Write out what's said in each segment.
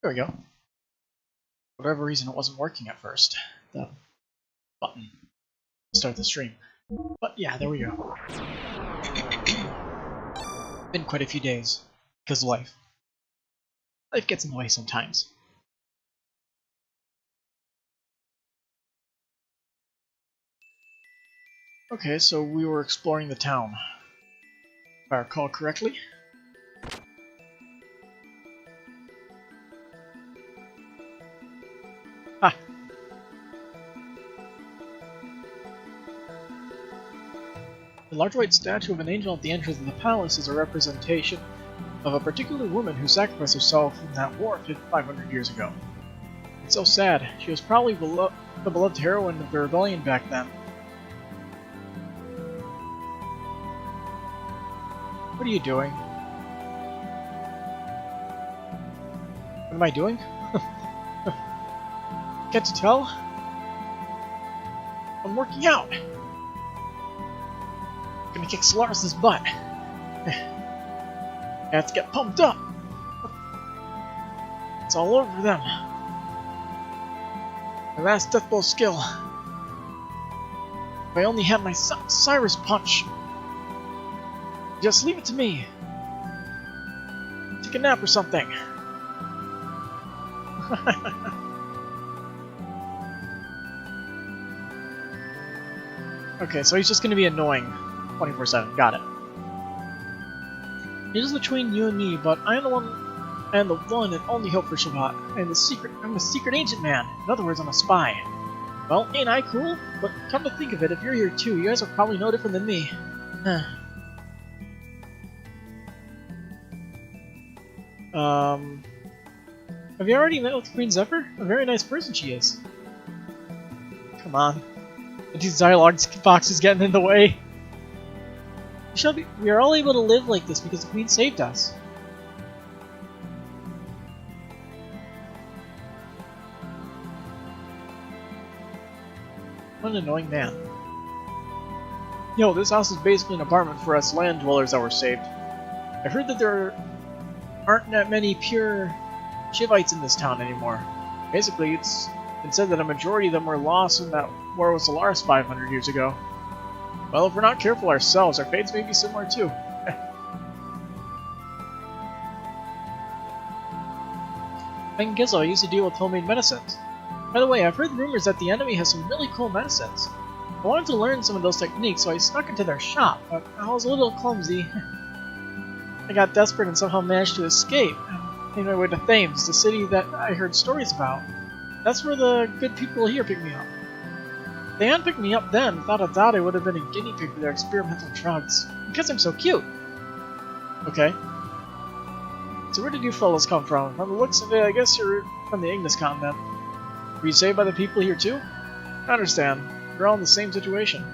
There we go. For whatever reason, it wasn't working at first. The button to start the stream. But yeah, there we go. Been quite a few days. Because life. Life gets in the way sometimes. Okay, so we were exploring the town. If I recall correctly. Ha! The large white statue of an angel at the entrance of the palace is a representation of a particular woman who sacrificed herself in that war 500 years ago. It's so sad. She was probably the beloved heroine of the rebellion back then. What are you doing? What am I doing? Can't you tell? I'm working out! I'm gonna kick Solaris' butt. I have to get pumped up! It's all over them. My last death blow skill. If I only had my Cyrus punch. Just leave it to me. Take a nap or something. Okay, so he's just gonna be annoying 24/7. Got it. It is between you and me, but I am the one and only hope for Shabbat. I'm a secret agent man. In other words, I'm a spy. Well, ain't I cool? But come to think of it, if you're here too, you guys are probably no different than me. Have you already met with Queen Zephyr? A very nice person she is. Come on. These dialogue boxes getting in the way. We are all able to live like this because the Queen saved us. What an annoying man. Yo, this house is basically an apartment for us land dwellers that were saved. I heard that there aren't that many pure Shivites in this town anymore. Basically, it's been said that a majority of them were lost in that war with Solaris 500 years ago. Well, if we're not careful ourselves, our fates may be similar too. Ben Gizzo used to deal with homemade medicines. By the way, I've heard rumors that the enemy has some really cool medicines. I wanted to learn some of those techniques, so I snuck into their shop, but I was a little clumsy. I got desperate and somehow managed to escape. Made my way to Thames, the city that I heard stories about. That's where the good people here picked me up. If they hadn't picked me up then, without a doubt I would have been a guinea pig for their experimental drugs. Because I'm so cute! Okay. So where did you fellas come from? From the looks of it, I guess you're from the Ignis continent. Were you saved by the people here too? I understand. We're all in the same situation.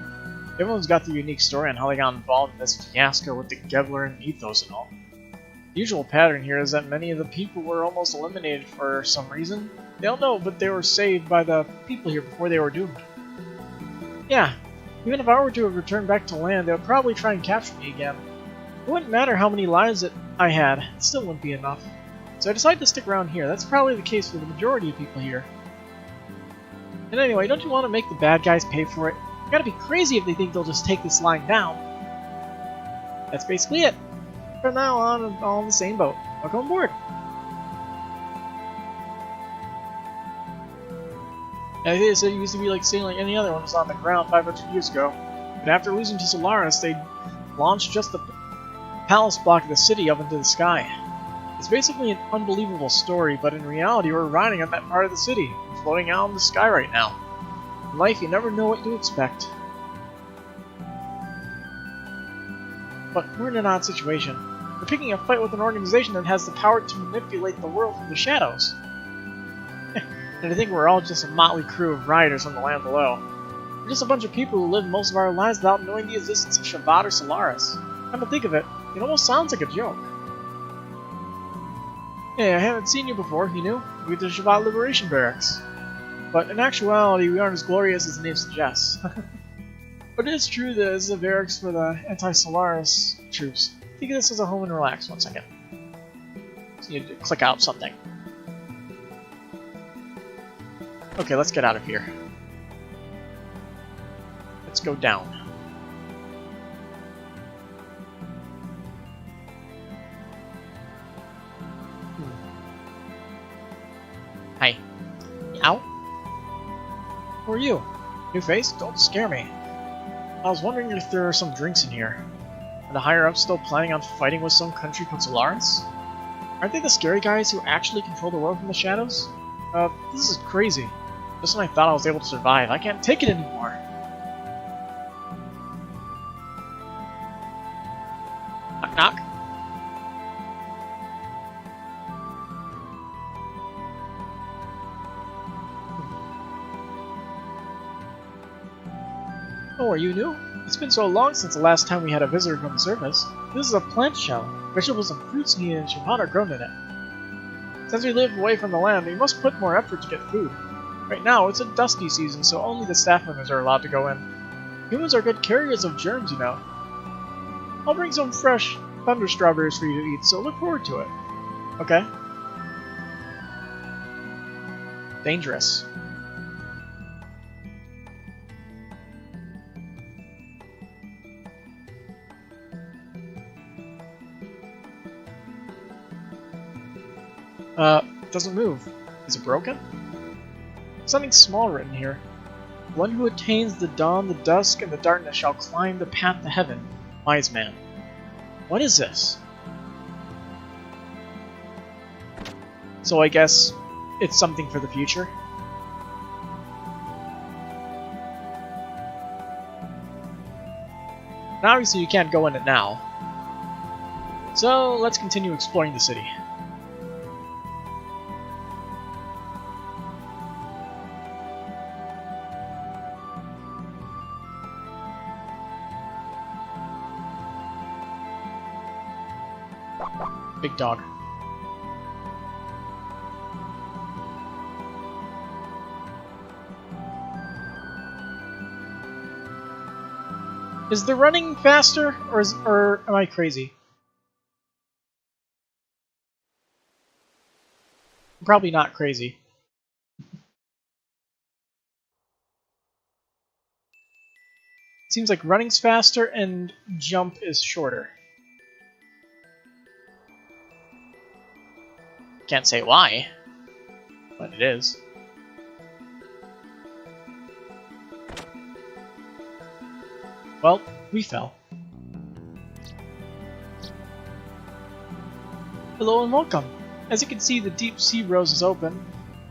Everyone's got their unique story on how they got involved in this fiasco with the Gevler and Ethos and all. The usual pattern here is that many of the people were almost eliminated for some reason. They don't know, but they were saved by the people here before they were doomed. Yeah, even if I were to have returned back to land, they would probably try and capture me again. It wouldn't matter how many lives that I had, it still wouldn't be enough. So I decided to stick around here. That's probably the case for the majority of people here. And anyway, don't you want to make the bad guys pay for it? You gotta be crazy if they think they'll just take this line down. That's basically it. From now on, I'm all in the same boat. Welcome aboard. I think they said it used to be like sailing like any other one was on the ground 500 years ago. But after losing to Solaris, they launched just the palace block of the city up into the sky. It's basically an unbelievable story, but in reality we're riding on that part of the city, floating out in the sky right now. In life, you never know what to expect. But we're in an odd situation. We're picking a fight with an organization that has the power to manipulate the world from the shadows. And I think we're all just a motley crew of riders from the land below. We're just a bunch of people who live most of our lives without knowing the existence of Shabbat or Solaris. Come to think of it, it almost sounds like a joke. Hey, I haven't seen you before, you knew? We're the Shabbat Liberation Barracks. But in actuality, we aren't as glorious as the name suggests. But it is true that this is a barracks for the anti-Solaris troops. Think of this as a home and relax. 1 second. Just need to click out something. Okay, let's get out of here. Let's go down. Hi. Ow. Who are you? New face? Don't scare me. I was wondering if there are some drinks in here. Are the higher-ups still planning on fighting with some country called Solaris? Aren't they the scary guys who actually control the world from the shadows? This is crazy. Just when I thought I was able to survive, I can't take it anymore. Knock knock. Oh, are you new? It's been so long since the last time we had a visitor from the surface. This is a plant shell. Vegetables and fruits needed in Shimpan are grown in it. Since we live away from the land, we must put more effort to get food. Right now, it's a dusty season, so only the staff members are allowed to go in. Humans are good carriers of germs, you know. I'll bring some fresh thunder strawberries for you to eat, so look forward to it. Okay. Dangerous. Doesn't move. Is it broken? Something small written here. One who attains the dawn, the dusk, and the darkness shall climb the path to heaven. Wise man. What is this? So I guess it's something for the future. Now obviously you can't go in it now. So let's continue exploring the city. Big dog. Is the running faster, or am I crazy? I'm probably not crazy. Seems like running's faster and jump is shorter. Can't say why, but it is. Well, we fell. Hello and welcome. As you can see, the deep sea rose is open.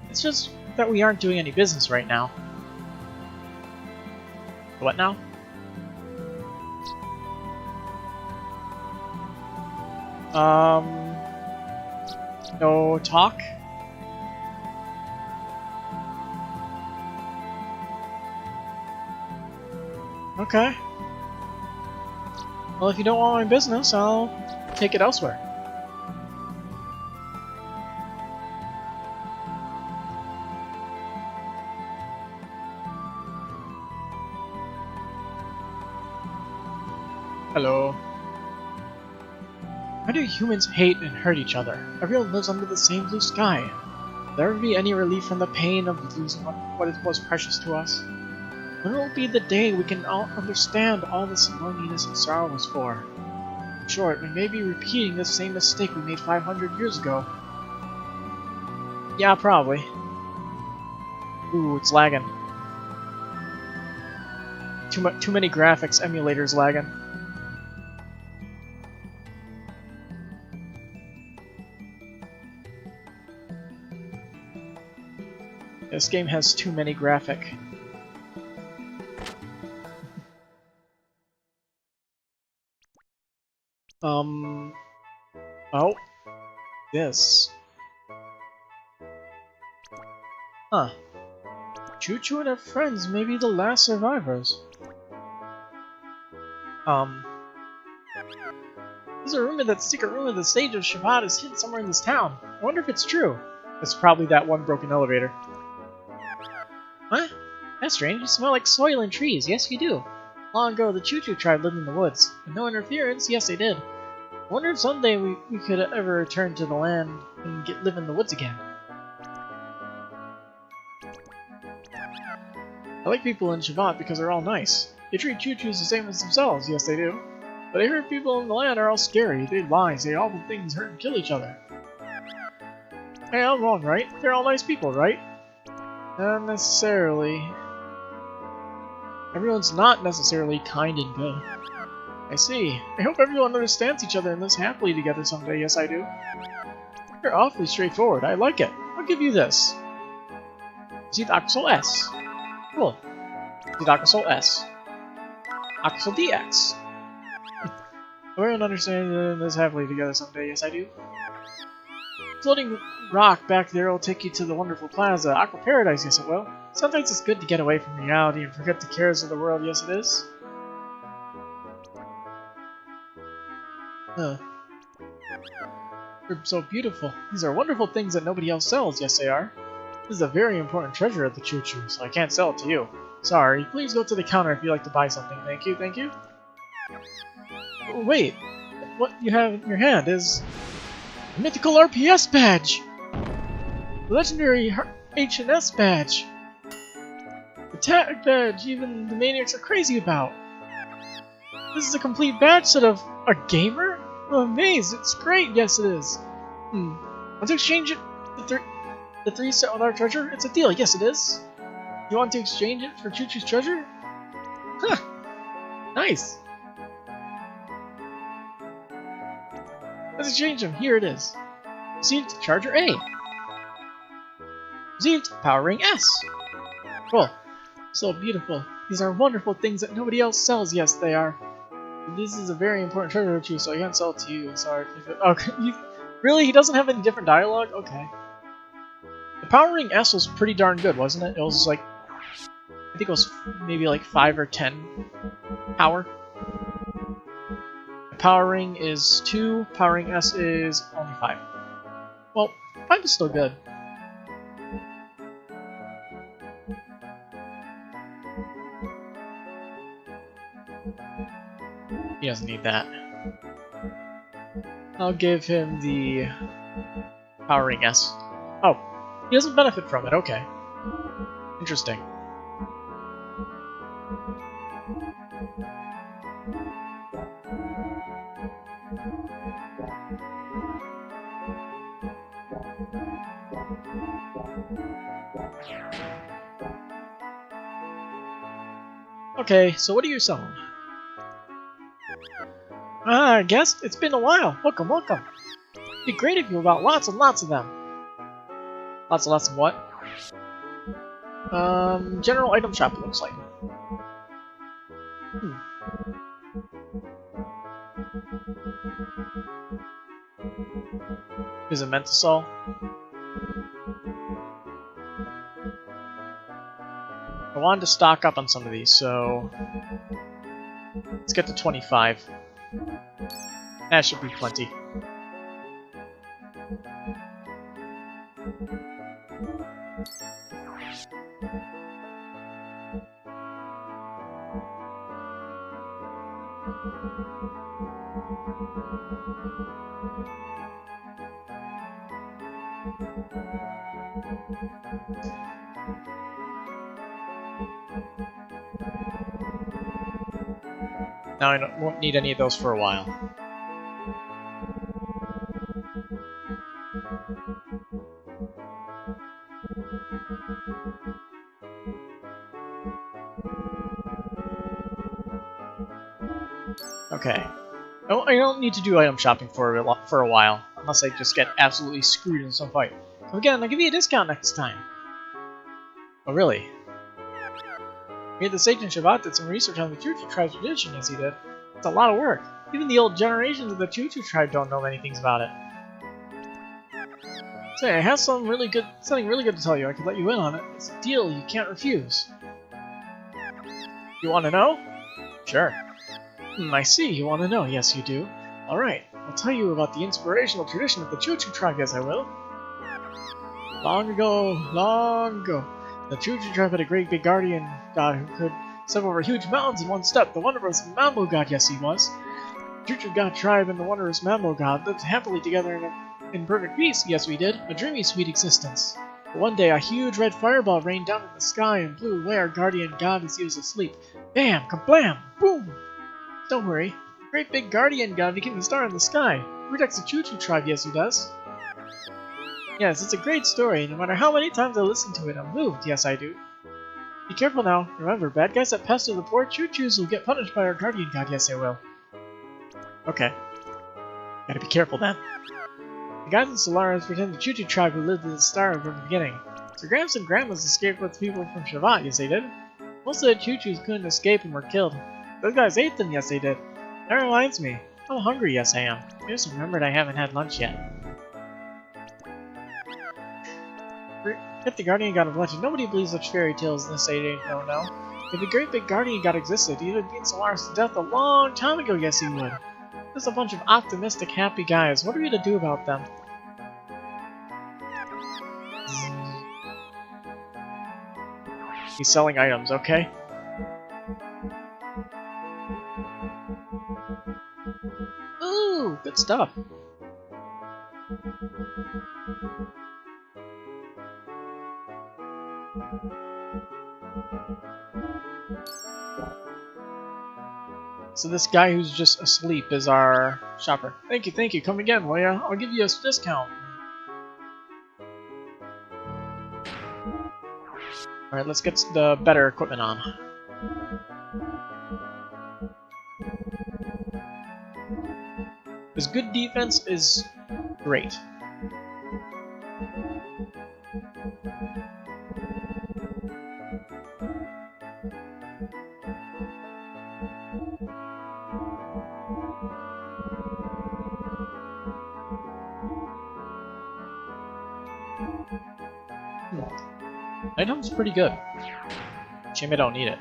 It's just that we aren't doing any business right now. What now? No talk? Okay. Well, if you don't want my business, I'll take it elsewhere. Hello. Why do humans hate and hurt each other? Everyone lives under the same blue sky. Will there ever be any relief from the pain of losing what is most precious to us? When will be the day we can all understand all this loneliness and sorrow was for? In short, we may be repeating the same mistake we made 500 years ago. Yeah, probably. Ooh, it's lagging. Too many graphics, emulators lagging. This game has too many graphic. Oh. This. Huh. Choo-Choo and her friends may be the last survivors. There's a rumor that the secret room of the Sage of Shabbat is hidden somewhere in this town. I wonder if it's true. It's probably that one broken elevator. What? That's strange. You smell like soil and trees. Yes, you do. Long ago, the Choo-Choo tribe lived in the woods. With no interference, yes, they did. I wonder if someday we could ever return to the land and live in the woods again. I like people in Shavat because they're all nice. They treat choo-choos the same as themselves, yes they do. But I heard people in the land are all scary. They lie, say awful things, hurt and kill each other. Hey, I'm wrong, right? They're all nice people, right? Not necessarily. Everyone's not necessarily kind and good. I see. I hope everyone understands each other and lives happily together someday, yes I do. You're awfully straightforward. I like it. I'll give you this. See the Aquasol S. Cool. See the Aquasol S. Aquasol DX. Everyone understands and lives happily together someday, yes I do. Floating rock back there will take you to the wonderful plaza. Aqua Paradise, yes it will. Sometimes it's good to get away from reality and forget the cares of the world, yes it is. They're so beautiful. These are wonderful things that nobody else sells, yes they are. This is a very important treasure of the choo-choo, so I can't sell it to you. Sorry, please go to the counter if you'd like to buy something. Thank you, thank you. Wait, what you have in your hand is a mythical RPS badge! The legendary H&S badge! The tag badge even the maniacs are crazy about! This is a complete badge set of a gamer? I'm amazed, it's great, yes it is. Want to exchange it? The three set with our treasure? It's a deal, yes it is. You want to exchange it for Choo-Choo's treasure? Huh! Nice! Let's exchange them, here it is. Received Charger A. Received Power Ring S. Cool. So beautiful. These are wonderful things that nobody else sells, yes they are. This is a very important treasure to you, so I can't sell it to you. Sorry. Okay. Really? He doesn't have any different dialogue? Okay. The Power Ring S was pretty darn good, wasn't it? It was like, I think it was maybe like 5 or 10 power. The Power Ring is 2, Power Ring S is only 5. Well, 5 is still good. He doesn't need that. I'll give him the Power Ring S. Oh, he doesn't benefit from it, okay. Interesting. Okay, so what are you selling? Ah, guest, it's been a while. Welcome, welcome. It'd be great if you bought lots and lots of them. Lots and lots of what? General item shop, it looks like. Is it Mentasol? I wanted to stock up on some of these, so let's get to 25. That should be plenty. Now I won't need any of those for a while. Okay. I don't need to do item shopping for a while, unless I just get absolutely screwed in some fight. So again, I'll give you a discount next time. Oh really? We had the Sage and Shavat did some research on the Choo-Choo tribe's tradition, as he did. It's a lot of work. Even the old generations of the Choo-Choo tribe don't know many things about it. Say, I have something really good to tell you. I could let you in on it. It's a deal you can't refuse. You want to know? Sure. I see. You want to know. Yes, you do. Alright. I'll tell you about the inspirational tradition of the Choo-Choo tribe, yes I will. Long ago, the Choo-Choo tribe had a great big guardian god who could step over huge mountains in one step. The wondrous Mambo god, yes he was. The Choo-Choo god tribe and the wondrous Mambo god lived happily together in perfect peace. Yes we did. A dreamy sweet existence. But one day, a huge red fireball rained down in the sky and blew away our guardian god as he was asleep. Bam! Kablam! Boom! Don't worry. The great big guardian god became a star in the sky. Protects the Choo-Choo tribe, yes he does. Yes, it's a great story. No matter how many times I listen to it, I'm moved. Yes, I do. Be careful now. Remember, bad guys that pester the poor Choo-Choos will get punished by our guardian god. Yes, they will. Okay. Gotta be careful then. The guys in Solaris pretend the Choo-Choo tribe who lived in the star from the beginning. So Gramps and Grandmas escaped with people from Shavat. Yes, they did. Most of the Choo-Choos couldn't escape and were killed. Those guys ate them. Yes, they did. That reminds me. I'm hungry. Yes, I am. I just remembered I haven't had lunch yet. If the Guardian God of Legend, nobody believes such fairy tales in this age, don't know. If a great big Guardian God existed, he'd have beaten Solaris to death a long time ago, yes he would. There's a bunch of optimistic, happy guys. What are we to do about them? He's selling items, okay? Ooh, good stuff. So this guy who's just asleep is our shopper. Thank you, come again, will ya? I'll give you a discount. Alright, let's get the better equipment on. His good defense is great. Item's pretty good. Shame I don't need it.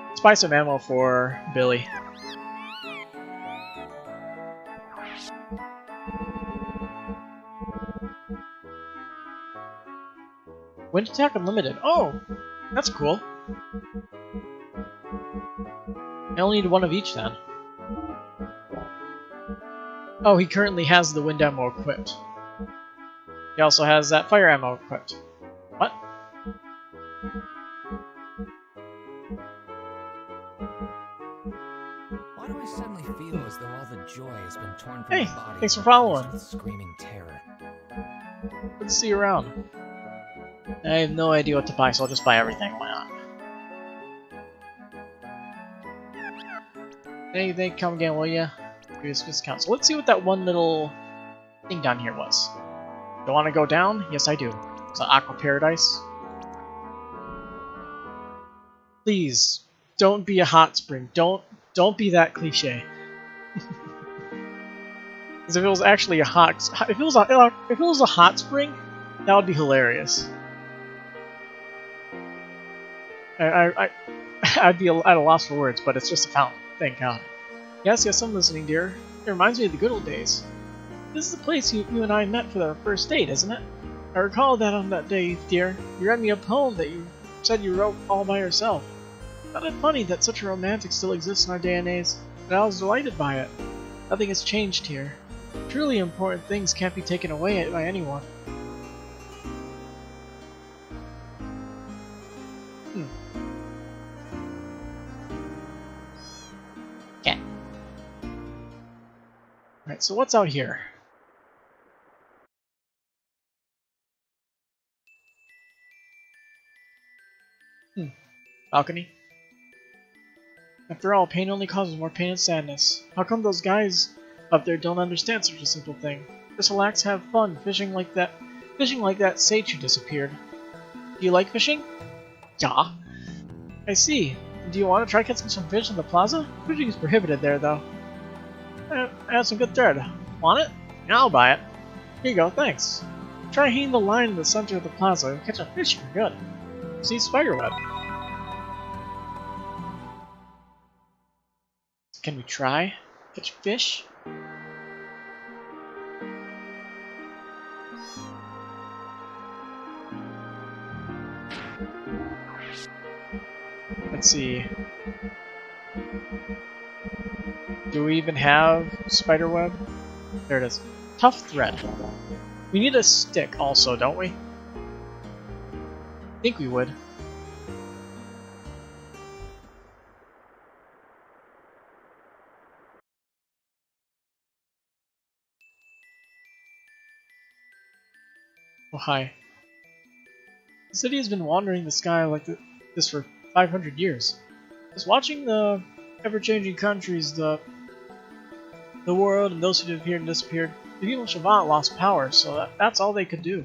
Let's buy some ammo for Billy. Wind attack unlimited. Oh! That's cool. I only need one of each then. Oh, he currently has the wind ammo equipped. He also has that fire ammo equipped. What? Why do I suddenly feel as though all the joy has been torn from Hey, my body? thanks for following. With screaming terror. Good to see you around. I have no idea what to buy, so I'll just buy everything. Why not? Hey, come again, will ya? Give us discount. So let's see what that one little thing down here was. Do I want to go down? Yes, I do. It's an Aqua Paradise. Please, don't be a hot spring. Don't be that cliche. Because if it was actually a if it was a hot spring, that would be hilarious. I'd be at a loss for words, but it's just a fountain. Thank God. Yes, I'm listening, dear. It reminds me of the good old days. This is the place you and I met for our first date, isn't it? I recall that on that day, dear, you read me a poem that you said you wrote all by yourself. Isn't it funny that such a romantic still exists in our day and age? And I was delighted by it. Nothing has changed here. Truly important things can't be taken away by anyone. Yeah. Alright, so what's out here? Balcony. After all, pain only causes more pain and sadness. How come those guys up there don't understand such a simple thing? Just relax, have fun, fishing like that sage who disappeared. Do you like fishing? Yeah. I see. Do you want to try catching some fish in the plaza? Fishing is prohibited there, though. I have some good thread. Want it? Yeah, I'll buy it. Here you go, thanks. Try hanging the line in the center of the plaza and catch a fish for good. See spiderweb. Can we try? Catch fish? Let's see. Do we even have spiderweb? There it is. Tough thread. We need a stick also, don't we? I think we would. Oh, hi. The city has been wandering the sky like this for 500 years. Just watching the ever-changing countries, the world, and those who appeared and disappeared, the people of Shavant lost power, so that's all they could do.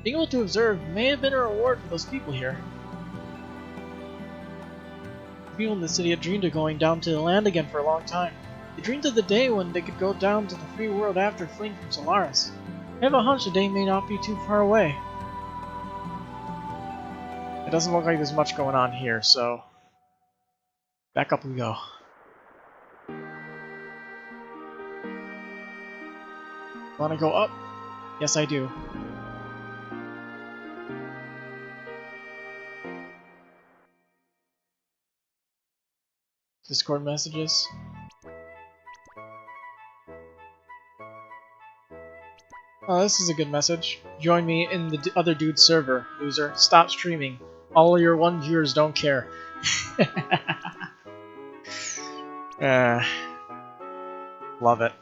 Being able to observe may have been a reward for those people here. The people in the city had dreamed of going down to the land again for a long time. They dreamed of the day when they could go down to the free world after fleeing from Solaris. I have a hunch the day may not be too far away. It doesn't look like there's much going on here, so back up we go. Wanna go up? Yes, I do. Discord messages. Oh, this is a good message. Join me in the other dude's server, loser. Stop streaming. All your one viewers don't care. Love it.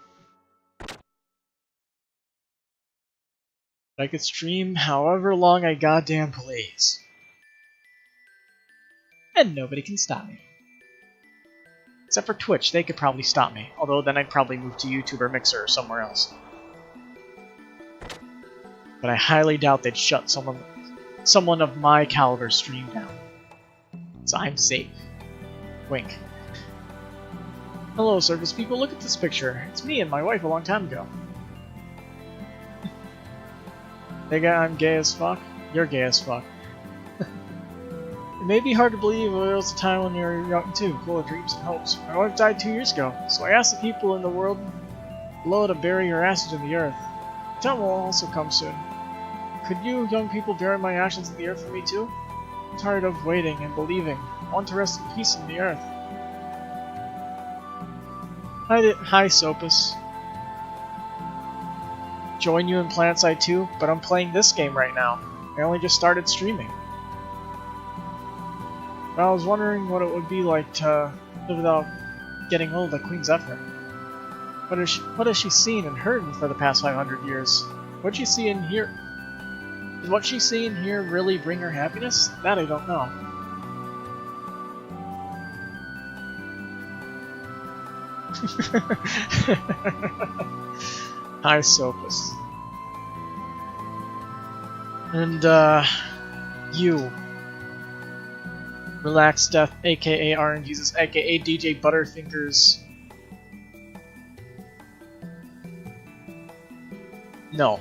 I could stream however long I goddamn please. And nobody can stop me. Except for Twitch, they could probably stop me. Although then I'd probably move to YouTube or Mixer or somewhere else. But I highly doubt they'd shut someone of my caliber stream down. So I'm safe. Wink. Hello, service people, look at this picture. It's me and my wife a long time ago. Nigga, I'm gay as fuck. You're gay as fuck. It may be hard to believe, but there was a time when you were young too, full of dreams and hopes. My wife died 2 years ago, so I asked the people in the world below to bury her ashes in the earth. The time will also come soon. Could you young people bury my ashes in the earth for me too? I'm tired of waiting and believing. I want to rest in peace in the earth. Hi Sopus. Join you in PlanetSide 2, but I'm playing this game right now. I only just started streaming. I was wondering what it would be like to live without getting hold of Queen Zephyr. What has she seen and heard for the past 500 years? What she see and hear? Did what she see and hear really bring her happiness? That I don't know. Hi, Sopus. And, you. Relax Death, aka RNGesus, aka DJ Butterfingers. No.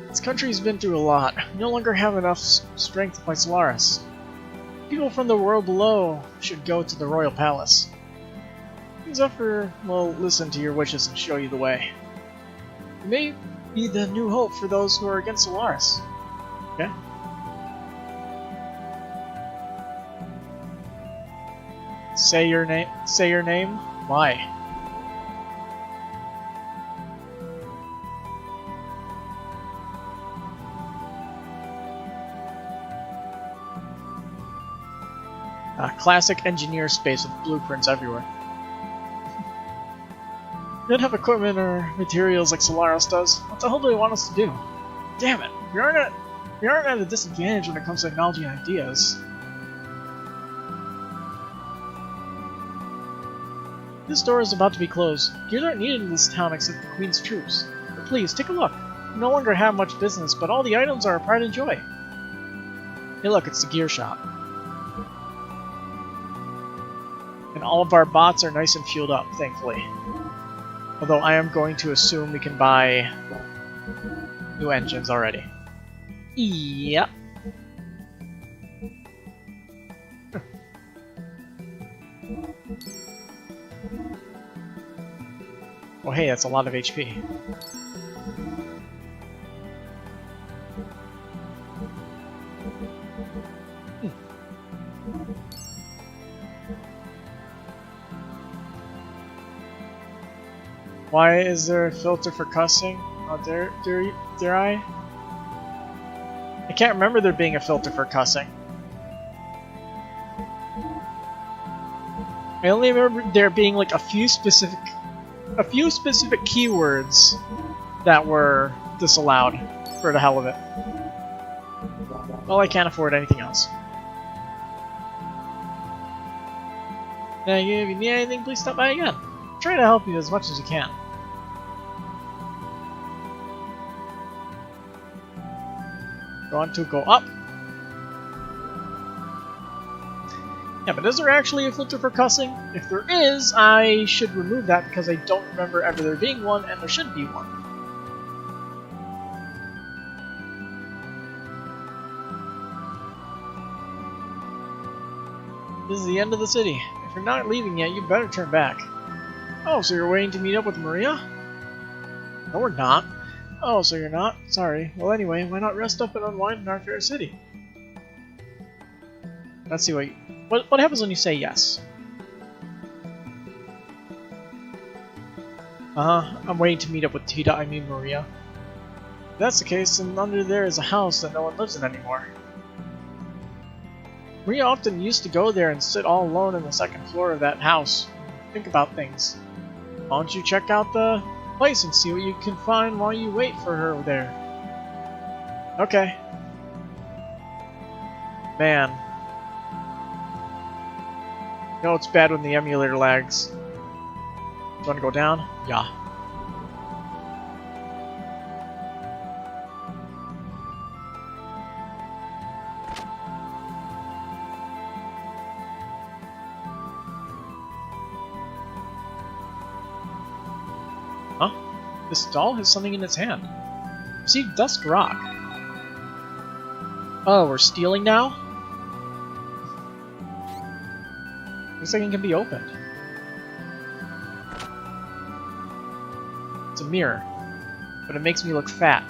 This country's been through a lot. We no longer have enough strength to fight Solaris. People from the world below should go to the Royal Palace. Queen Zephyr will listen to your wishes and show you the way. You may be the new hope for those who are against Solaris. Okay? Say your name. Say your name. Why? Classic engineer space with blueprints everywhere. We don't have equipment or materials like Solaris does. What the hell do they want us to do? Damn it! We aren't at a disadvantage when it comes to technology and ideas. This door is about to be closed. Gears aren't needed in this town except for Queen's troops. But please, take a look. We no longer have much business, but all the items are our pride and joy. Hey look, it's the gear shop. And all of our bots are nice and fueled up, thankfully. Although I am going to assume we can buy new engines already. Yep. Oh hey, that's a lot of HP. Why is there a filter for cussing? Oh, dare I? I can't remember there being a filter for cussing. I only remember there being like a few specific keywords that were disallowed for the hell of it. Well, I can't afford anything else. Now, if you need anything, please stop by again. Try to help you as much as you can. Want to go up? Yeah, but is there actually a filter for cussing? If there is, I should remove that because I don't remember ever there being one, and there should be one. This is the end of the city. If you're not leaving yet, you better turn back. Oh, so you're waiting to meet up with Maria? No, we're not. Oh, so you're not? Sorry. Well, anyway, why not rest up and unwind in our fair city? Let's see what happens when you say yes. I'm waiting to meet up with Tita, I mean Maria. If that's the case, then under there is a house that no one lives in anymore. Maria often used to go there and sit all alone on the second floor of that house. Think about things. Why don't you check out the place and see what you can find while you wait for her there? Okay. Man. You know it's bad when the emulator lags. You wanna go down? Yeah. Huh? This doll has something in its hand. Received Dusk Rock. Oh, we're stealing now? Looks like it can be opened. It's a mirror, but it makes me look fat.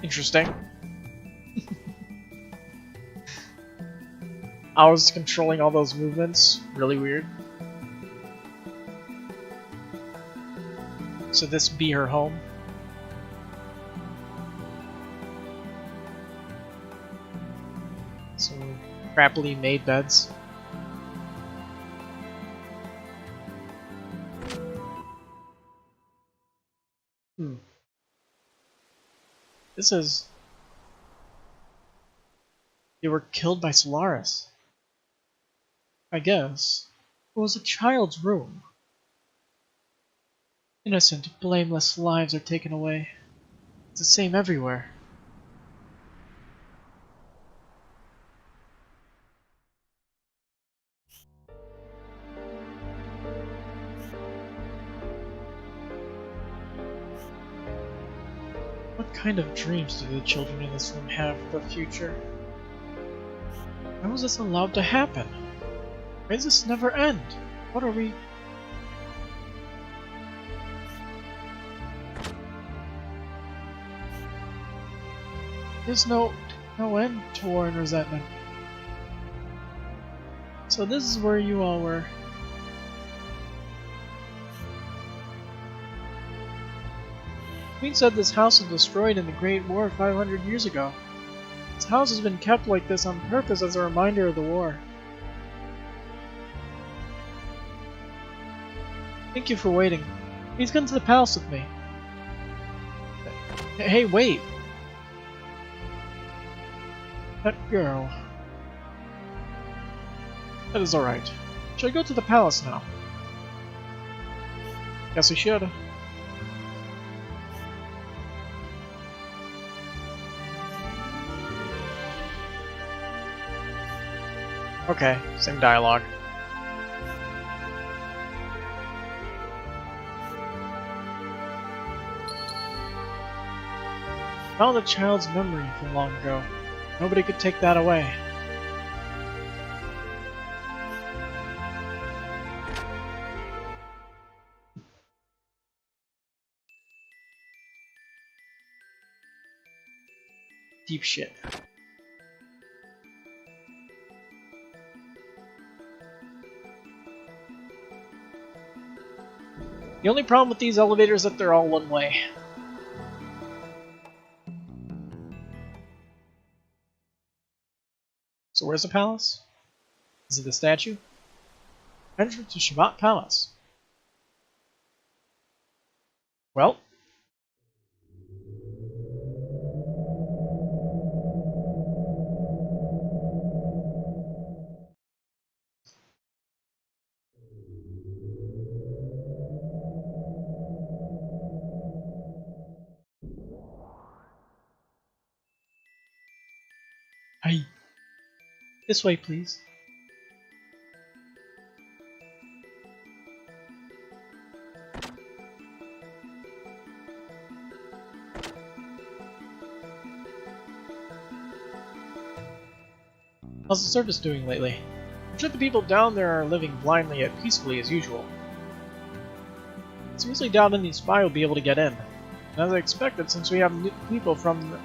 Interesting. I was controlling all those movements. Really weird. So this be her home? Some crappily made beds. This is... They were killed by Solaris. I guess. It was a child's room. Innocent, blameless lives are taken away. It's the same everywhere. What kind of dreams do the children in this room have for the future? Why was this allowed to happen? Why does this never end? What are we... There's no end to war and resentment. So this is where you all were. Queen said this house was destroyed in the Great War 500 years ago. This house has been kept like this on purpose as a reminder of the war. Thank you for waiting. Please come to the palace with me. Hey, wait! That girl. That is alright. Shall we go to the palace now? Guess we should. Okay, same dialogue. Found a child's memory from long ago. Nobody could take that away. deep shit. The only problem with these elevators is that they're all one way. So where's the palace? Is it the statue? Entrance to Shavat Palace. Well. Hi. This way, please. How's the service doing lately? I'm sure the people down there are living blindly yet peacefully as usual. Seriously doubt any spy will be able to get in. And as I expected, since we have new people from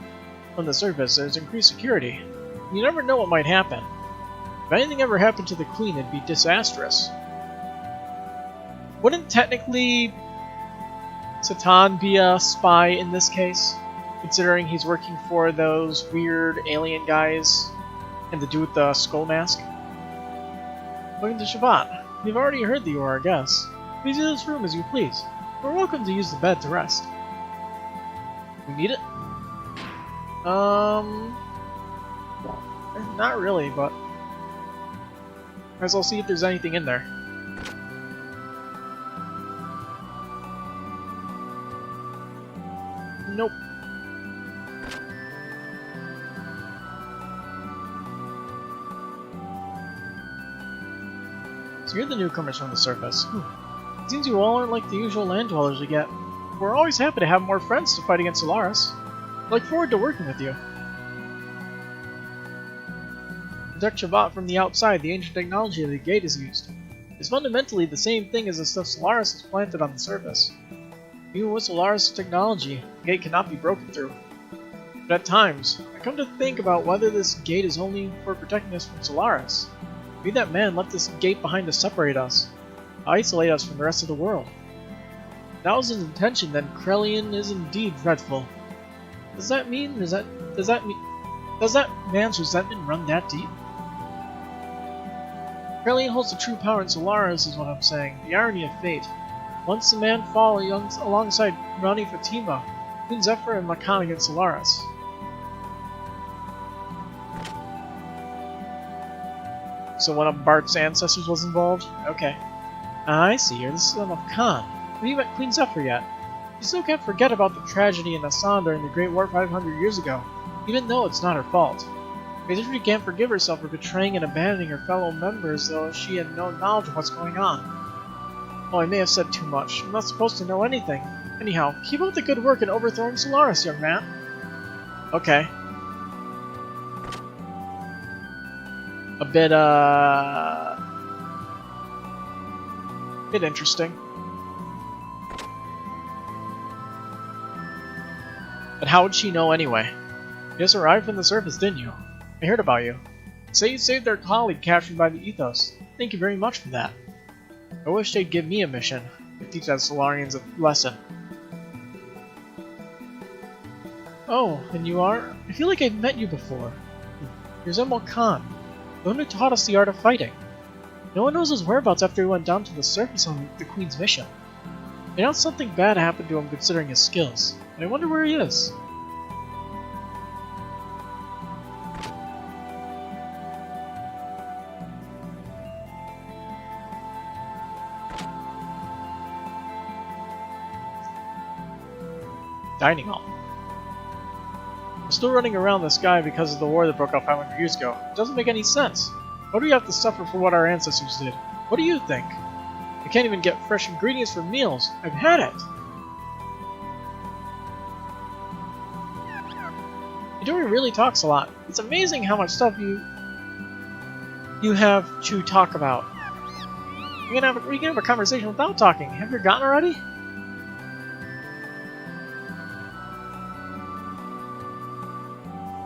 the surface, there's increased security. You never know what might happen. If anything ever happened to the Queen, it'd be disastrous. Wouldn't technically Satan be a spy in this case? Considering he's working for those weird alien guys and the dude with the skull mask? Welcome to Shavat. You've already heard the order, I guess. Please use this room as you please. You're welcome to use the bed to rest. We need it? Not really, but might as well see if there's anything in there. Nope. So you're the newcomers from the surface. It seems you all aren't like the usual land dwellers we get. We're always happy to have more friends to fight against Solaris. I look forward to working with you. Protect Shavat from the outside, the ancient technology of the gate is used. It's fundamentally the same thing as the stuff Solaris has planted on the surface. Even with Solaris technology, the gate cannot be broken through. But at times, I come to think about whether this gate is only for protecting us from Solaris. Maybe that man left this gate behind to separate us, to isolate us from the rest of the world. If that was his intention, then Krelian is indeed dreadful. Does that man's resentment run that deep? Krelian holds the true power in Solaris, is what I'm saying. The irony of fate. Once the man fall alongside Rani Fatima, Queen Zephyr and Makan against Solaris. So one of Bart's ancestors was involved? Okay. I see, you're the son of Khan. Have you met Queen Zephyr yet? You still can't forget about the tragedy in Asan during the Great War 500 years ago, even though it's not her fault. Zephyr can't forgive herself for betraying and abandoning her fellow members, though she had no knowledge of what's going on. Oh, I may have said too much. I'm not supposed to know anything. Anyhow, keep up the good work in overthrowing Solaris, young man. Okay. A bit interesting. But how would she know anyway? You just arrived from the surface, didn't you? I heard about you. Say you saved their colleague captured by the Ethos. Thank you very much for that. I wish they'd give me a mission to teach that Solarians a lesson. Oh, and you are? I feel like I've met you before. You resemble Khan, the one who taught us the art of fighting. No one knows his whereabouts after he went down to the surface on the Queen's mission. I doubt something bad happened to him considering his skills, and I wonder where he is. Dining hall. I'm still running around the sky because of the war that broke out 500 years ago. It doesn't make any sense. Why do we have to suffer for what our ancestors did? What do you think? I can't even get fresh ingredients for meals. I've had it. Midori really talks a lot. It's amazing how much stuff you have to talk about. We can have a conversation without talking. Have you forgotten already?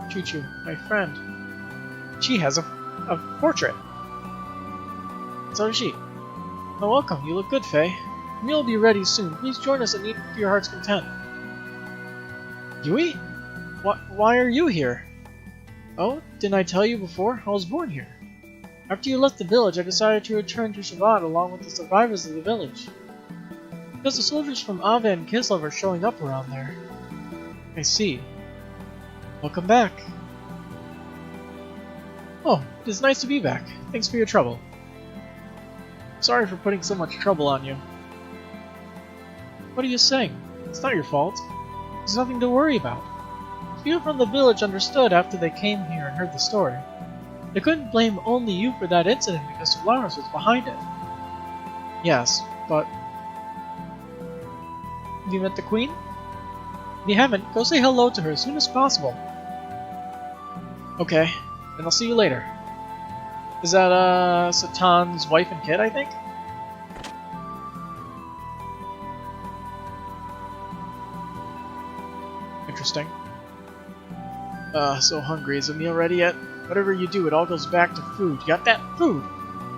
Choo-Choo, my friend. She has a portrait. So does she. Well, welcome. You look good, Faye. The meal will be ready soon. Please join us and eat to your heart's content. Yui? Why are you here? Oh, didn't I tell you before? I was born here. After you left the village, I decided to return to Shabbat along with the survivors of the village. Because the soldiers from Ava and Kislev are showing up around there. I see. Welcome back. Oh, it is nice to be back. Thanks for your trouble. Sorry for putting so much trouble on you. What are you saying? It's not your fault. There's nothing to worry about. People from the village understood after they came here and heard the story. They couldn't blame only you for that incident because Solaris was behind it. Yes, but... Have you met the Queen? If you haven't, go say hello to her as soon as possible. Okay, then I'll see you later. Is that, Satan's wife and kid, I think? Interesting. So hungry. Is the meal ready yet? Whatever you do, it all goes back to food. You got that? Food!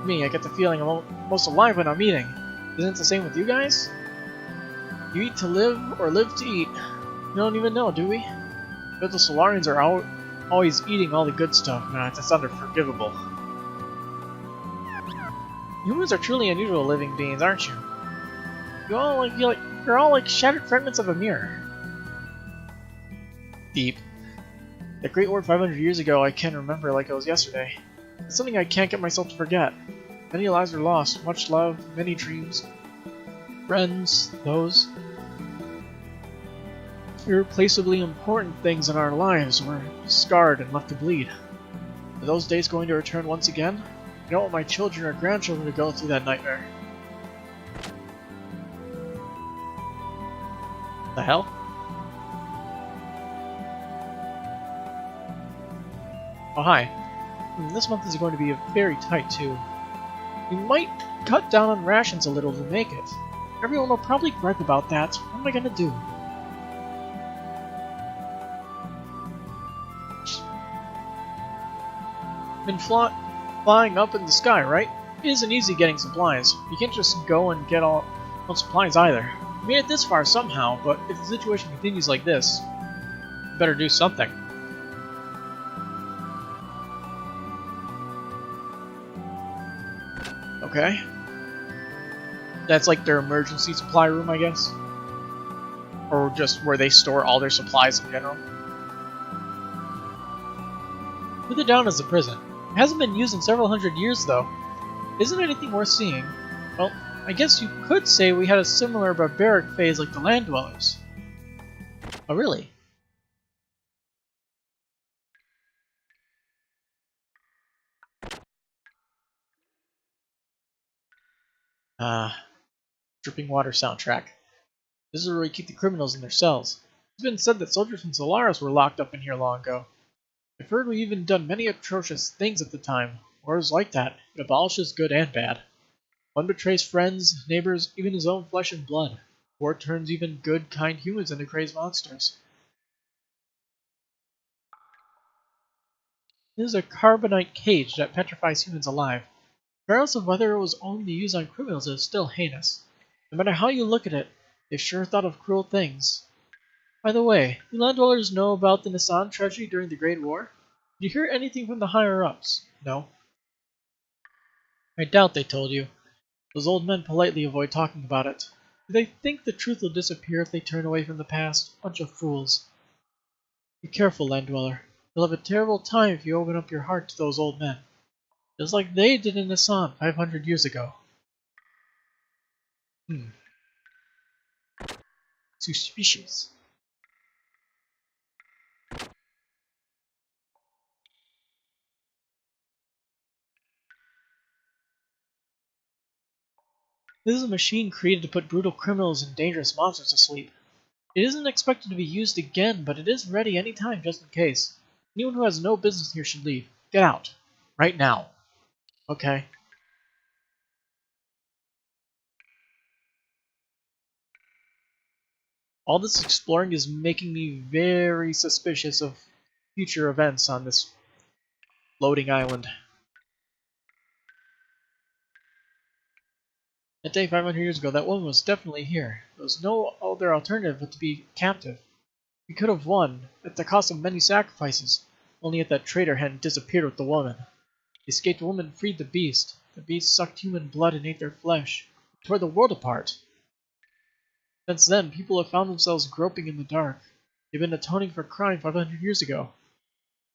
Me, I get the feeling I'm most alive when I'm eating. Isn't it the same with you guys? You eat to live, or live to eat. We don't even know, do we? But the Solarians are always eating all the good stuff. Nah, it's unforgivable. Humans are truly unusual living beings, aren't you? You're all like shattered fragments of a mirror. Deep. That great war 500 years ago I can remember like it was yesterday. It's something I can't get myself to forget. Many lives were lost, much love, many dreams. Friends, those irreplaceably important things in our lives were scarred and left to bleed. Are those days going to return once again? I don't want my children or grandchildren to go through that nightmare. The hell? Oh, hi. This month is going to be very tight, too. We might cut down on rations a little to make it. Everyone will probably gripe about that. What am I gonna do? Been flying up in the sky, right? It isn't easy getting supplies. You can't just go and get all supplies either. We made it this far somehow, but if the situation continues like this, we better do something. Okay. That's like their emergency supply room, I guess? Or just where they store all their supplies in general? Further down is the prison. It hasn't been used in several hundred years, though. Isn't anything worth seeing? Well, I guess you could say we had a similar barbaric phase like the Land Dwellers. Oh, really? Dripping water soundtrack. This is where we keep the criminals in their cells. It's been said that soldiers from Solaris were locked up in here long ago. I've heard we even done many atrocious things at the time. War is like that. It abolishes good and bad. One betrays friends, neighbors, even his own flesh and blood. War turns even good, kind humans into crazed monsters. This is a carbonite cage that petrifies humans alive. Regardless of whether it was only used on criminals, it is still heinous. No matter how you look at it, they've sure thought of cruel things. By the way, do land dwellers know about the Nissan tragedy during the Great War? Did you hear anything from the higher-ups? No? I doubt they told you. Those old men politely avoid talking about it. Do they think the truth will disappear if they turn away from the past? Bunch of fools. Be careful, land dweller. You'll have a terrible time if you open up your heart to those old men. Just like they did in Nissan 500 years ago. Suspicious. This is a machine created to put brutal criminals and dangerous monsters to sleep. It isn't expected to be used again, but it is ready any time just in case. Anyone who has no business here should leave. Get out. Right now. Okay. All this exploring is making me very suspicious of future events on this floating island. That day 500 years ago, that woman was definitely here. There was no other alternative but to be captive. We could have won, at the cost of many sacrifices, only if that traitor hadn't disappeared with the woman. The escaped woman freed the beast. The beast sucked human blood and ate their flesh, tore the world apart. Since then, people have found themselves groping in the dark. They've been atoning for crime 500 years ago.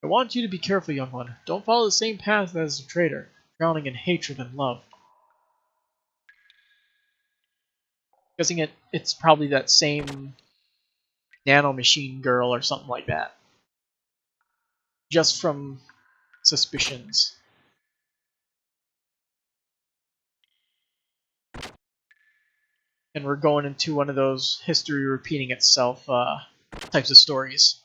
I want you to be careful, young one. Don't follow the same path as the traitor, drowning in hatred and love. Guessing it's probably that same nanomachine girl or something like that. Just from suspicions. And we're going into one of those history repeating itself types of stories.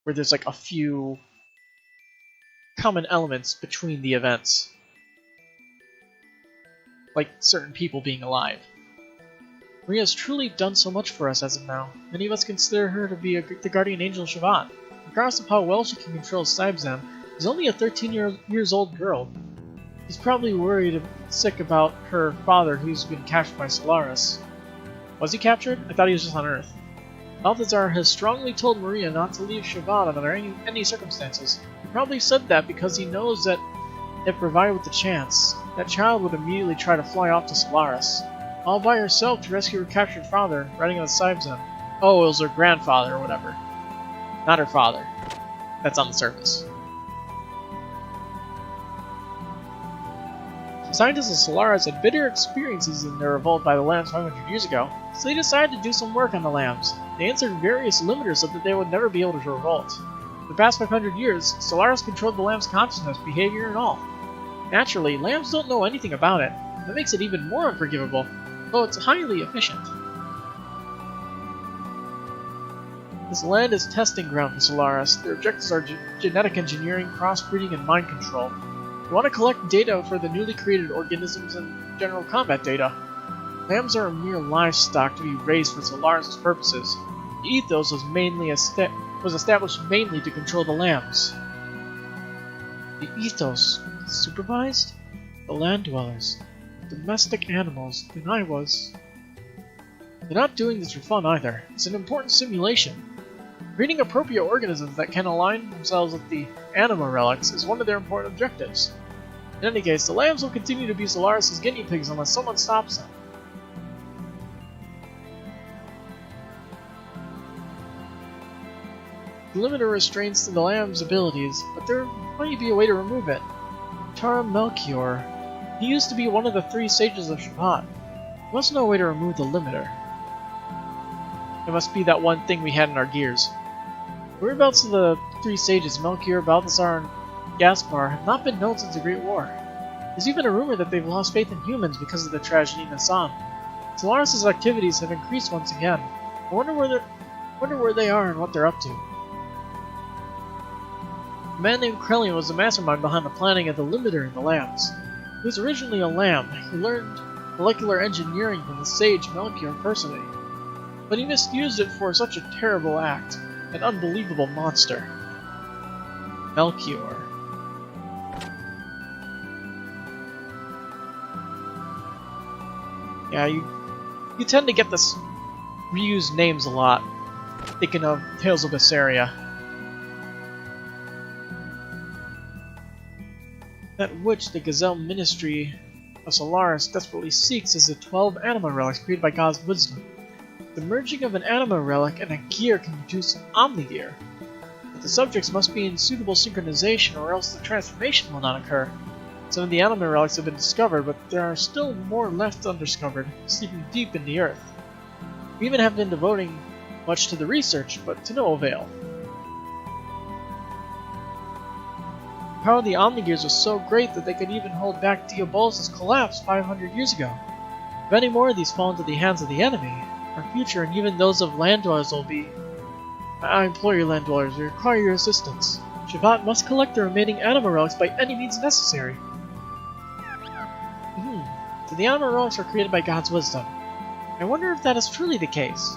Where there's like a few common elements between the events. Like certain people being alive. Maria has truly done so much for us as of now. Many of us consider her to be the guardian angel of Shavat. Regardless of how well she can control Saibzam, she's only a 13 years old girl. She's probably worried and sick about her father, who's been captured by Solaris. Was he captured? I thought he was just on Earth. Balthazar has strongly told Maria not to leave Shavat under any circumstances. He probably said that because he knows that if provided with the chance, that child would immediately try to fly off to Solaris, all by herself to rescue her captured father, riding on Saibzam. Oh, it was her grandfather or whatever. Not her father. That's on the surface. Scientists of Solaris had bitter experiences in their revolt by the lambs 500 years ago, so they decided to do some work on the lambs. They inserted various limiters so that they would never be able to revolt. For the past 500 years, Solaris controlled the lambs' consciousness, behavior, and all. Naturally, lambs don't know anything about it. That makes it even more unforgivable, though it's highly efficient. This land is testing ground for Solaris. Their objectives are genetic engineering, crossbreeding, and mind control. We want to collect data for the newly created organisms and general combat data. Lambs are a mere livestock to be raised for Solaris' purposes. The ethos was established mainly to control the lambs. The ethos supervised? The land dwellers, domestic animals, and I was. They're not doing this for fun either. It's an important simulation. Breeding appropriate organisms that can align themselves with the anima relics is one of their important objectives. In any case, the lambs will continue to be Solaris' guinea pigs unless someone stops them. The limiter restrains the lamb's abilities, but there might be a way to remove it. Tara Melchior. He used to be one of the 3 sages of Shavat. There must know a way to remove the limiter. It must be that one thing we had in our gears. Whereabouts of the 3 sages, Melchior, Balthazar, and Gaspar, have not been known since the Great War. There's even a rumor that they've lost faith in humans because of the tragedy in Hassan. Solaris' activities have increased once again. I wonder where they are and what they're up to. A man named Krellian was the mastermind behind the planning of the limiter in the lambs. He was originally a lamb. He learned molecular engineering from the sage Melchior personally. But he misused it for such a terrible act. An unbelievable monster. Melchior. Yeah, you tend to get this reused names a lot. Thinking of Tales of Berseria. That which the Gazelle Ministry of Solaris desperately seeks is the 12 anima relics created by God's wisdom. The merging of an anima relic and a gear can produce an omni-gear. But the subjects must be in suitable synchronization or else the transformation will not occur. Some of the anima relics have been discovered, but there are still more left undiscovered, sleeping deep in the earth. We even have been devoting much to the research, but to no avail. The power of the Omnigears was so great that they could even hold back Diabolos' collapse 500 years ago. If any more of these fall into the hands of the enemy, our future and even those of land dwellers will be... I implore you, land dwellers, we require your assistance. Shavat must collect the remaining anima relics by any means necessary. So the anima relics were created by God's wisdom. I wonder if that is truly the case.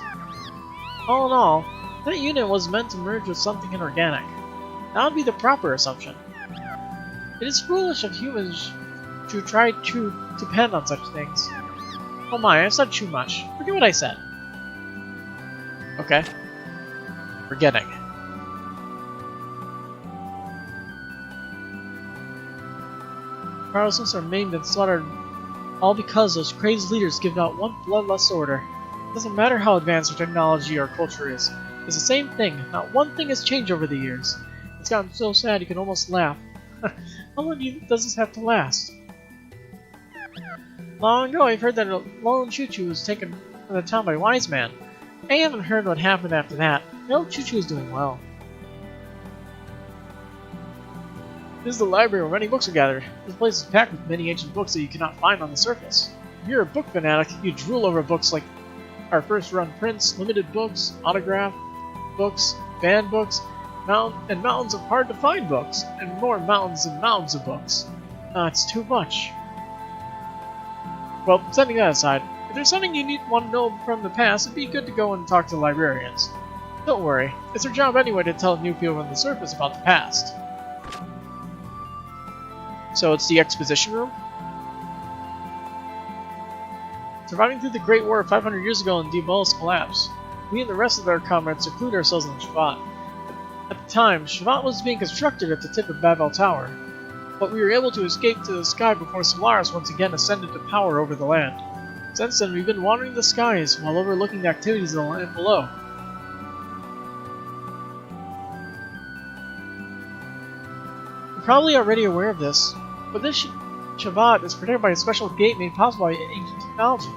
All in all, That unit was meant to merge with something inorganic. That would be the proper assumption. It is foolish of humans to try to depend on such things. Oh my, I've said too much. Forget what I said. Okay. Forgetting. Protestants are maimed and slaughtered, all because those crazed leaders give out one bloodlust order. It doesn't matter how advanced our technology or culture is. It's the same thing. Not one thing has changed over the years. It's gotten so sad you can almost laugh. How long does this have to last? Long ago, I've heard that a lone Choo-Choo was taken from the town by a wise man. I haven't heard what happened after that. I hope Choo-Choo is doing well. This is the library where many books are gathered. This place is packed with many ancient books that you cannot find on the surface. If you're a book fanatic, you drool over books like our first run prints, limited books, autograph books, fan books, and mountains of hard-to-find books, and more mountains and mountains of books. It's too much. Well, setting that aside, if there's something you want to know from the past, it'd be good to go and talk to librarians. Don't worry, it's their job anyway to tell new people on the surface about the past. So it's the exposition room? Surviving through the Great War 500 years ago and Diabolus' collapse, we and the rest of our comrades seclude ourselves in Shavat. At the time, Shavat was being constructed at the tip of Babel Tower, but we were able to escape to the sky before Solaris once again ascended to power over the land. Since then, we've been wandering the skies while overlooking the activities of the land below. You're probably already aware of this, but this Shavat is protected by a special gate made possible by ancient technology.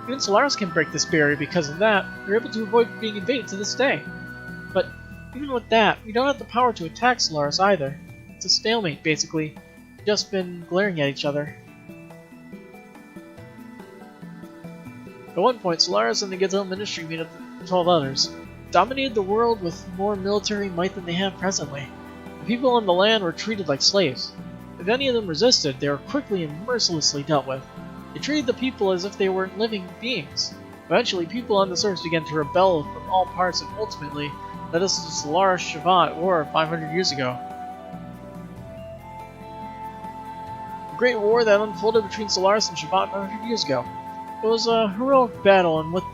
Even Solaris can break this barrier. Because of that, we're able to avoid being invaded to this day. But even with that, we don't have the power to attack Solaris either. It's a stalemate, basically. We've just been glaring at each other. At one point, Solaris and the Gazelle Ministry made up 12 others, dominated the world with more military might than they have presently. The people on the land were treated like slaves. If any of them resisted, they were quickly and mercilessly dealt with. They treated the people as if they weren't living beings. Eventually, people on the surface began to rebel from all parts and ultimately led us to Solaris Shavat War 500 years ago. The Great War that unfolded between Solaris and Shavat 500 years ago. It was a heroic battle, and with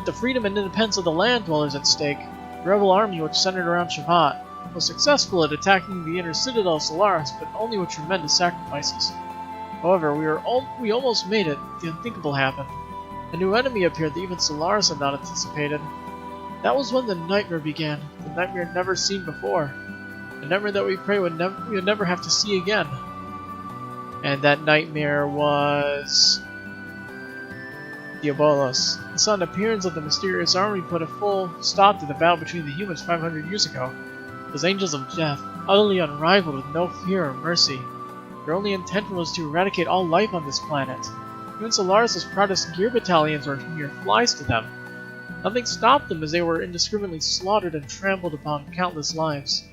the freedom and independence of the land dwellers at stake, the rebel army which centered around Shavat was successful at attacking the inner citadel of Solaris, but only with tremendous sacrifices. However, we almost made it. The unthinkable happened. A new enemy appeared that even Solaris had not anticipated. That was when the nightmare began, the nightmare never seen before. A nightmare that we pray we would never have to see again. And that nightmare was Diabolus. The sudden appearance of the mysterious army put a full stop to the battle between the humans 500 years ago. Those angels of death, utterly unrivaled with no fear or mercy. Their only intention was to eradicate all life on this planet. Even Solaris' proudest gear battalions were mere flies to them. Nothing stopped them as they were indiscriminately slaughtered and trampled upon countless lives.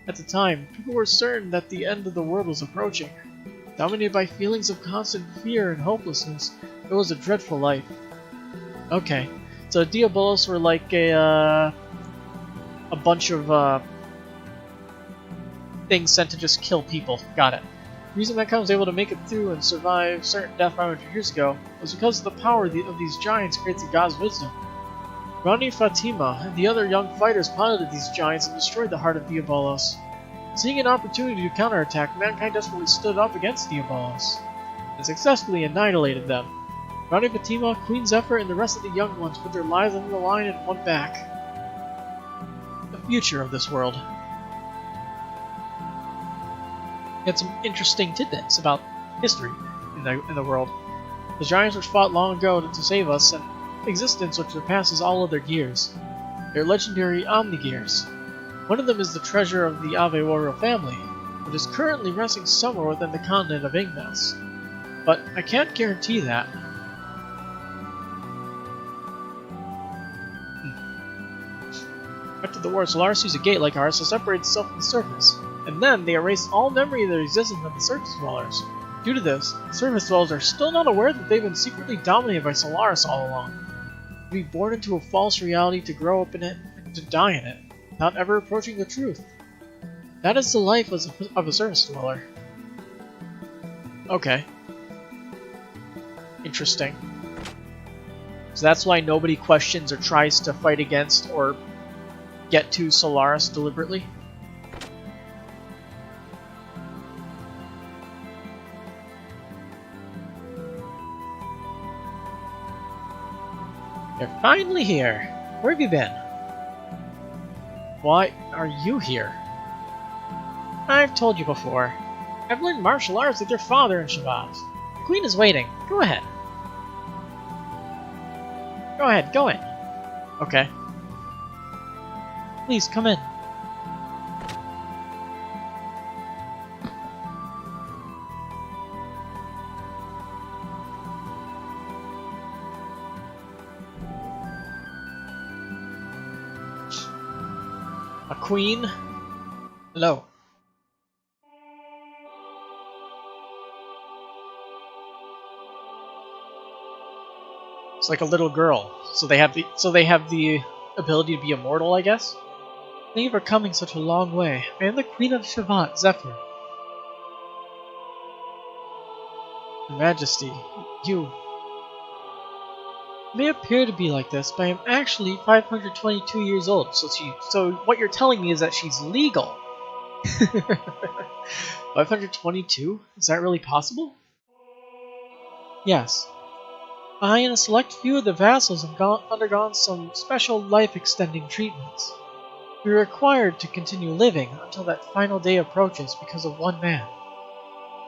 At the time, people were certain that the end of the world was approaching. Dominated by feelings of constant fear and hopelessness, it was a dreadful life. Okay, so Diabolos were like a bunch of things sent to just kill people. Got it. The reason Mankind was able to make it through and survive certain death 500 years ago was because of the power of these giants creates God's wisdom. Rani Fatima and the other young fighters piloted these giants and destroyed the heart of Diabolos. Seeing an opportunity to counterattack, Mankind desperately stood up against Diabolos and successfully annihilated them. Rani Fatima, Queen Zephyr, and the rest of the young ones put their lives on the line and won back the future of this world. We had some interesting tidbits about history in the world. The giants which fought long ago to save us, and existence which surpasses all other gears. They're legendary Omnigears. One of them is the treasure of the Ave royal family, which is currently resting somewhere within the continent of Ignis. But I can't guarantee that. After the war, Solaris used a gate like ours to separate itself from the surface, and then they erased all memory of their existence of the surface dwellers. Due to this, the surface dwellers are still not aware that they've been secretly dominated by Solaris all along. To be born into a false reality, to grow up in it, and to die in it, without ever approaching the truth. That is the life of a surface dweller. Okay. Interesting. So that's why nobody questions or tries to fight against or get to Solaris deliberately? You're finally here. Where have you been? Why are you here? I've told you before. I've learned martial arts with your father in Shabbat. The Queen is waiting. Go ahead. Go ahead, go in. Okay. Please, come in. A queen? Hello. It's like a little girl. So they have the ability to be immortal, I guess? Thank you for coming such a long way. I am the Queen of Shabbat, Zephyr. Your Majesty, you may appear to be like this, but I am actually 522 years old, so what you're telling me is that she's legal. 522? Is that really possible? Yes. I and a select few of the vassals have undergone some special life-extending treatments. We are required to continue living until that final day approaches because of one man.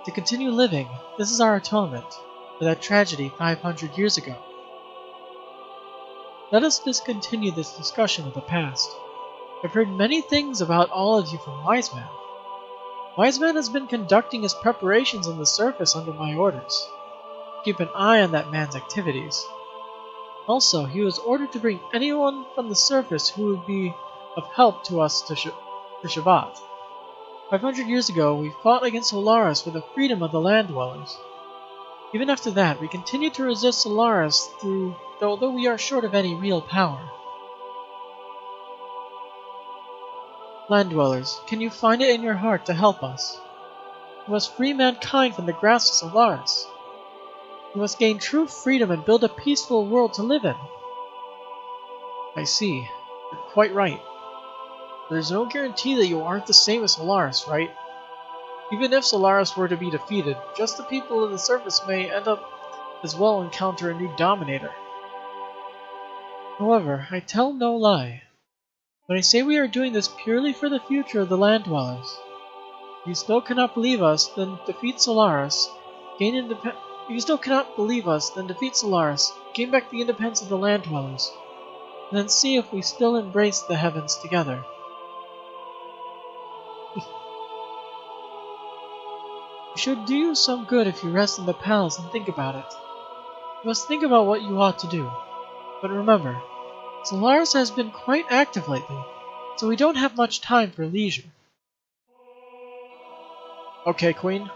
To continue living, this is our atonement for that tragedy 500 years ago. Let us discontinue this discussion of the past. I've heard many things about all of you from Wise Man. Wise Man has been conducting his preparations on the surface under my orders. Keep an eye on that man's activities. Also, he was ordered to bring anyone from the surface who would be of help to us for Shabbat. 500 years ago, we fought against Solaris for the freedom of the land dwellers. Even after that, we continued to resist Solaris although we are short of any real power. Land dwellers, can you find it in your heart to help us? We must free mankind from the grasp of Solaris. We must gain true freedom and build a peaceful world to live in. I see. You're quite right. There's no guarantee that you aren't the same as Solaris, right? Even if Solaris were to be defeated, just the people of the surface may end up as well encounter a new dominator. However, I tell no lie. When I say we are doing this purely for the future of the land dwellers. If you still cannot believe us, then defeat Solaris, If you still cannot believe us, then defeat Solaris, gain back the independence of the land dwellers, and then see if we still embrace the heavens together. It should do you some good if you rest in the palace and think about it. You must think about what you ought to do. But remember, Solaris has been quite active lately, so we don't have much time for leisure. Okay, Queen.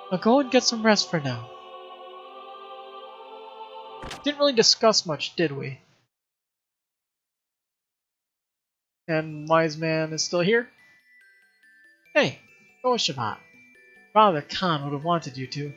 Now go and get some rest for now. Didn't really discuss much, did we? And Wise Man is still here? Hey, go with Shabbat. Father Khan would have wanted you to.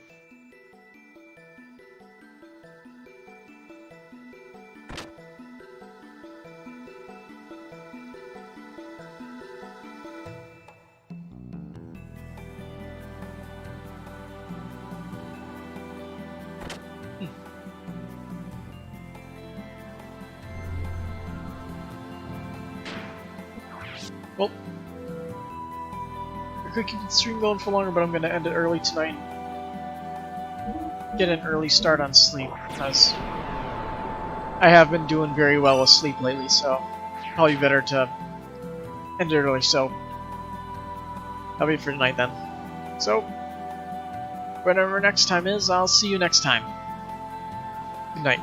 Well, I could keep the stream going for longer, but I'm going to end it early tonight. Get an early start on sleep, because I have been doing very well with sleep lately, so probably better to end it early, so that'll be for tonight then. So, whenever next time is, I'll see you next time. Good night.